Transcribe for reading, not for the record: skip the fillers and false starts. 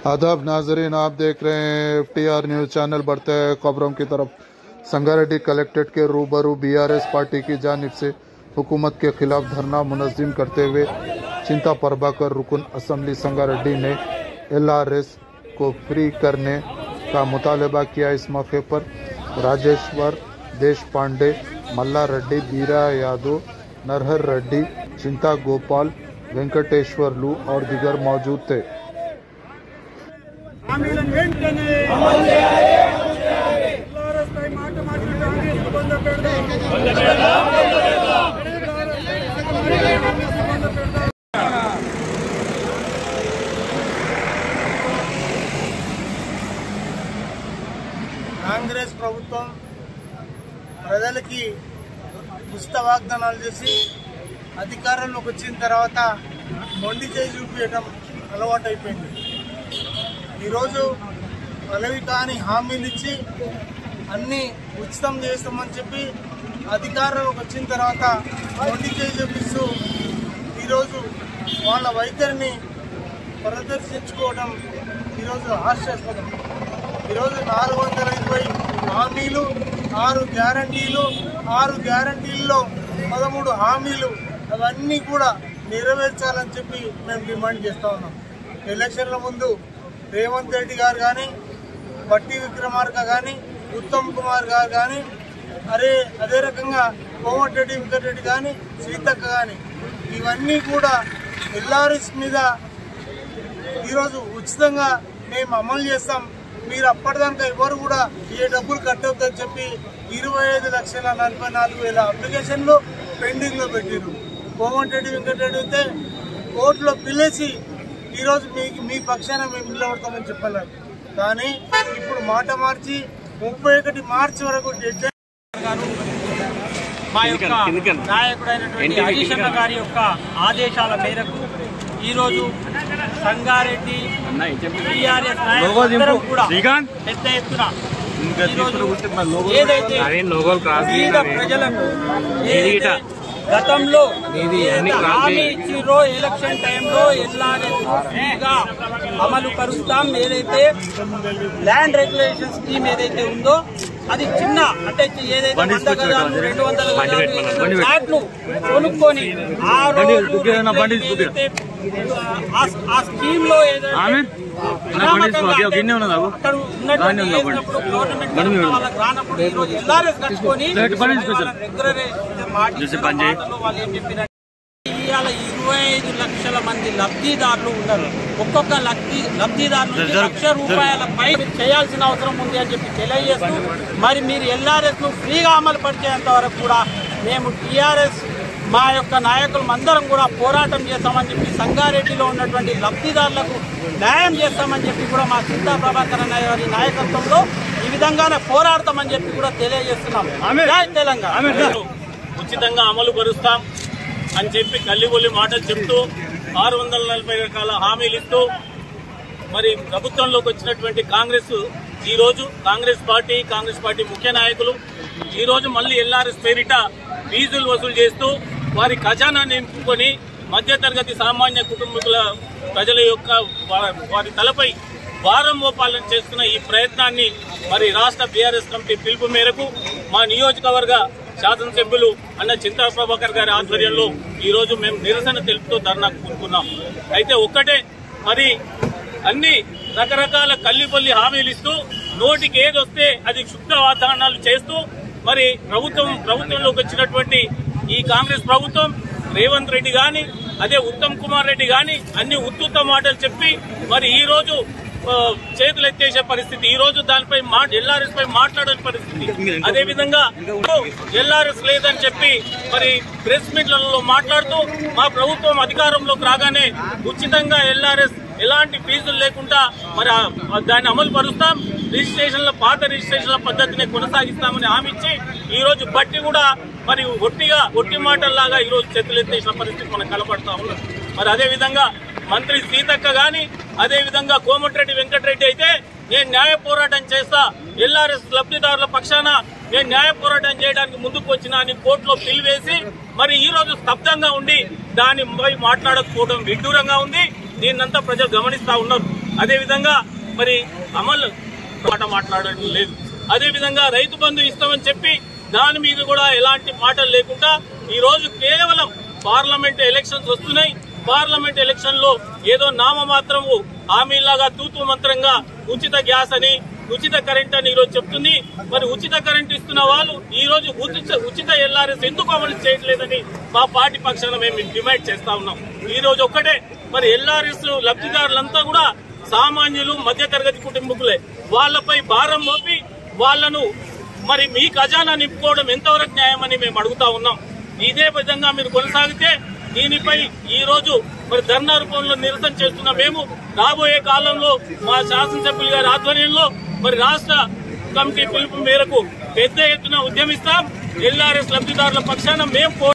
आदाब नाजरीन, आप देख रहे हैं FTR न्यूज़ चैनल। बढ़ते हैं खबरों की तरफ। संगारेड्डी कलेक्ट्रेट के रूबरू BRS पार्टी की जानिब से हुकूमत के खिलाफ धरना मुनज़्ज़म करते हुए चिंता प्रभाकर रुकन असम्बली संगारेड्डी ने LRS को फ्री करने का मुतालबा किया। इस मौके पर राजेश्वर देश पांडे, मल्ला रेड्डी, बीरा यादव, नरहर रेड्डी, चिंता गोपाल, वेंकटेश्वर लू और दिगर मौजूद थे। కాంగ్రెస్ ప్రభుత్వం ప్రజలకి ఉచిత వాగ్దానాలు చేసి అధికారంలోకి వచ్చిన తర్వాత మొండి చేయి చూపించడం అలవాటు అయిపోయింది। ఈరోజు పదవి కాని హామీలు ఇచ్చి అన్నీ ఉచితం చేస్తామని చెప్పి అధికారంలోకి వచ్చిన తర్వాత మొండి చేయి చూపిస్తూ ఈరోజు వాళ్ళ వైఖరిని ప్రదర్శించుకోవడం ఈరోజు హాస్యాస్పదం। ఈరోజు 420 హామీలు, 6 గ్యారంటీలు, 6 గ్యారంటీల్లో 13 హామీలు అవన్నీ కూడా నెరవేర్చాలని చెప్పి మేము డిమాండ్ చేస్తూ ఉన్నాం। ఎలక్షన్ల ముందు రేవంత్ రెడ్డి గారు కానీ, బట్టి విక్రమార్క కానీ, ఉత్తమ్ కుమార్ గారు కానీ, అదే రకంగా కోమటిరెడ్డి వెంకటరెడ్డి కానీ, సీతక్క కానీ ఇవన్నీ కూడా LRS మీద ఈరోజు ఉచితంగా మేము అమలు చేస్తాం, మీరు అప్పటిదాకా ఎవరు కూడా ఏ డబ్బులు కట్టవద్దని చెప్పి 25,44,000 అప్లికేషన్లు పెండింగ్లో పెట్టారు। కోమటిరెడ్డి వెంకటరెడ్డి అయితే కోర్టులో పిలిచి ఈరోజు మీ పక్షాన మేము నిలబడతామని చెప్పారు, కానీ ఇప్పుడు మాట మార్చి 31 మార్చి వరకు డెడ్ మా యొక్క నాయకుడైనటువంటి హరీష్ అన్న గారి యొక్క ఆదేశాల మేరకు ఈరోజు సంగారెడ్డి BRS నాయకులందరూ కూడా పెద్ద ఎత్తున ఏదైతే పేద ప్రజలకు ఏదైతే గతంలో హామీ ఇచ్చిరో ఎలక్షన్ టైంలో LRS ఫ్రీగా అమలు పరుస్తాం, ఏదైతే ల్యాండ్ రెగ్యులేషన్ స్కీమ్ ఏదైతే ఉందో అది చిన్న అంటే ఏదైతే 100 గజాలు 200 ఫ్లాట్లు కొనుక్కొని ఆ రోజు ఆ స్కీమ్ లో వాళ్ళకి రానప్పుడు ఈరోజు LRS కట్టుకొని వాళ్ళు ఏం చెప్పిన ఇవాళ 25 లక్షల మంది లబ్ధిదారులు ఉన్నారు। ఒక్కొక్క లబ్ధిదారు నుంచి ₹1,00,000 పై చేయాల్సిన అవసరం ఉంది అని చెప్పి తెలియజేస్తూ మరి మీరు LRS ను ఫ్రీగా అమలు పరిచేంత వరకు కూడా మేము TRS మా యొక్క నాయకులు అందరం కూడా పోరాటం చేస్తామని చెప్పి సంగారెడ్డిలో ఉన్నటువంటి లబ్ధిదారులకు న్యాయం చేస్తామని చెప్పి కూడా మా చింతా ప్రభాకర్ అన్న గారి నాయకత్వంలో ఈ విధంగానే పోరాడతామని చెప్పి కూడా తెలియజేస్తున్నాం। జై తెలంగాణ। ఉచితంగా అమలు పరుస్తాం అని చెప్పి కల్లిబొల్లి మాటలు చెప్తూ 640 రకాల హామీలు ఇస్తూ మరి ప్రభుత్వంలోకి వచ్చినటువంటి కాంగ్రెస్ పార్టీ ముఖ్య నాయకులు ఈరోజు మళ్ళీ LRS పేరిట ఫీజులు వసూలు చేస్తూ వారి ఖజానా నింపుకొని మధ్యతరగతి సామాన్య కుటుంబీకుల ప్రజల యొక్క వారి తలపై భారం మోపాలని చేస్తున్న ఈ ప్రయత్నాన్ని మరి రాష్ట్ర BRS కమిటీ పిలుపు మేరకు మా నియోజకవర్గ శాసనసభ్యులు అన్న చింతా ప్రభాకర్ గారి ఆధ్వర్యంలో ఈరోజు మేము నిరసన తెలుపుతూ ధర్నాకు కూర్చున్నాం। అయితే ఒక్కటే, మరి అన్ని రకరకాల కల్లిపల్లి హామీలు ఇస్తూ నోటికి ఏదొస్తే అది క్షుద్ర వాగ్దానాలు చేస్తూ మరి ప్రభుత్వంలోకి వచ్చినటువంటి ఈ కాంగ్రెస్ ప్రభుత్వం రేవంత్ రెడ్డి గాని, అదే ఉత్తమ్ కుమార్ రెడ్డి గాని అన్ని ఉత్తుత్త మాటలు చెప్పి మరి ఈ రోజు చేతులు ఎత్తేసే పరిస్థితి, ఈ రోజు దానిపై LRS పై మాట్లాడే పరిస్థితి, అదే విధంగా LRS లేదని చెప్పి మరి ప్రెస్ మీట్లలో మాట్లాడుతూ మా ప్రభుత్వం అధికారంలోకి రాగానే ఉచితంగా LRS ఎలాంటి ఫీజులు లేకుండా మరి దాన్ని అమలు పరుస్తాం, పాత రిజిస్ట్రేషన్ల పద్ధతిని కొనసాగిస్తామని హామీ ఇచ్చి ఈ రోజు బట్టి కూడా మరి ఒట్టి మాటల్లాగా ఈ రోజు చేతులు ఎత్తేసిన పరిస్థితి మనకు కనపడతా ఉన్నది। మరి అదే విధంగా మంత్రి సీతక్క గాని, అదే విధంగా కోమటిరెడ్డి వెంకటరెడ్డి అయితే నేను న్యాయ పోరాటం చేస్తా, LRS లబ్ధిదారుల పక్షాన నేను న్యాయ పోరాటం చేయడానికి ముందుకు వచ్చిన అని కోర్టులో పిలివేసి మరి ఈ రోజు స్తబ్దంగా ఉండి దానిపై మాట్లాడకపోవడం విడ్డూరంగా ఉంది। దీన్నంతా ప్రజలు గమనిస్తా ఉన్నారు. అదేవిధంగా మరి అమలు మాట్లాడడం లేదు. అదేవిధంగా రైతు బంధు ఇస్తామని చెప్పి దాని మీద కూడా ఎలాంటి మాటలు లేకుండా ఈ రోజు కేవలం పార్లమెంట్ ఎలక్షన్స్ వస్తున్నాయి. పార్లమెంట్ ఎలక్షన్ లో ఏదో నామమాత్రము హామీలాగా తూతూ మంత్రంగా ఉచిత గ్యాస్ అని ఉచిత కరెంట్ అని ఈరోజు చెప్తుంది. మరి ఉచిత కరెంట్ ఇస్తున్న వాళ్ళు ఈ రోజు ఉచిత ఎల్ఆర్ఎస్ ఎందుకు అమలు చేయట్లేదని మా పార్టీ పక్షాన మేము డిమాండ్ చేస్తా ఉన్నాం. ఈ రోజు ఒక్కటే మరి ఎల్ఆర్ఎస్ లబ్ధిదారులంతా కూడా సామాన్యులు, మధ్యతరగతి కుటుంబకులే. వాళ్లపై భారం మోపి వాళ్లను మరి మీ ఖజానా నింపుకోవడం ఎంతవరకు న్యాయమని మేము అడుగుతా ఉన్నాం. ఇదే విధంగా మీరు కొనసాగితే దీనిపై ఈ రోజు మరి ధర్నా రూపంలో నిరసన చేస్తున్న మేము రాబోయే కాలంలో మా శాసనసభ్యుల గారి ఆధ్వర్యంలో మరి రాష్ట్ర కమిటీ పిలుపు మేరకు పెద్ద ఎత్తున ఉద్యమిస్తాం. ఎల్ఆర్ఎస్ లబ్ధిదారుల పక్షాన మేము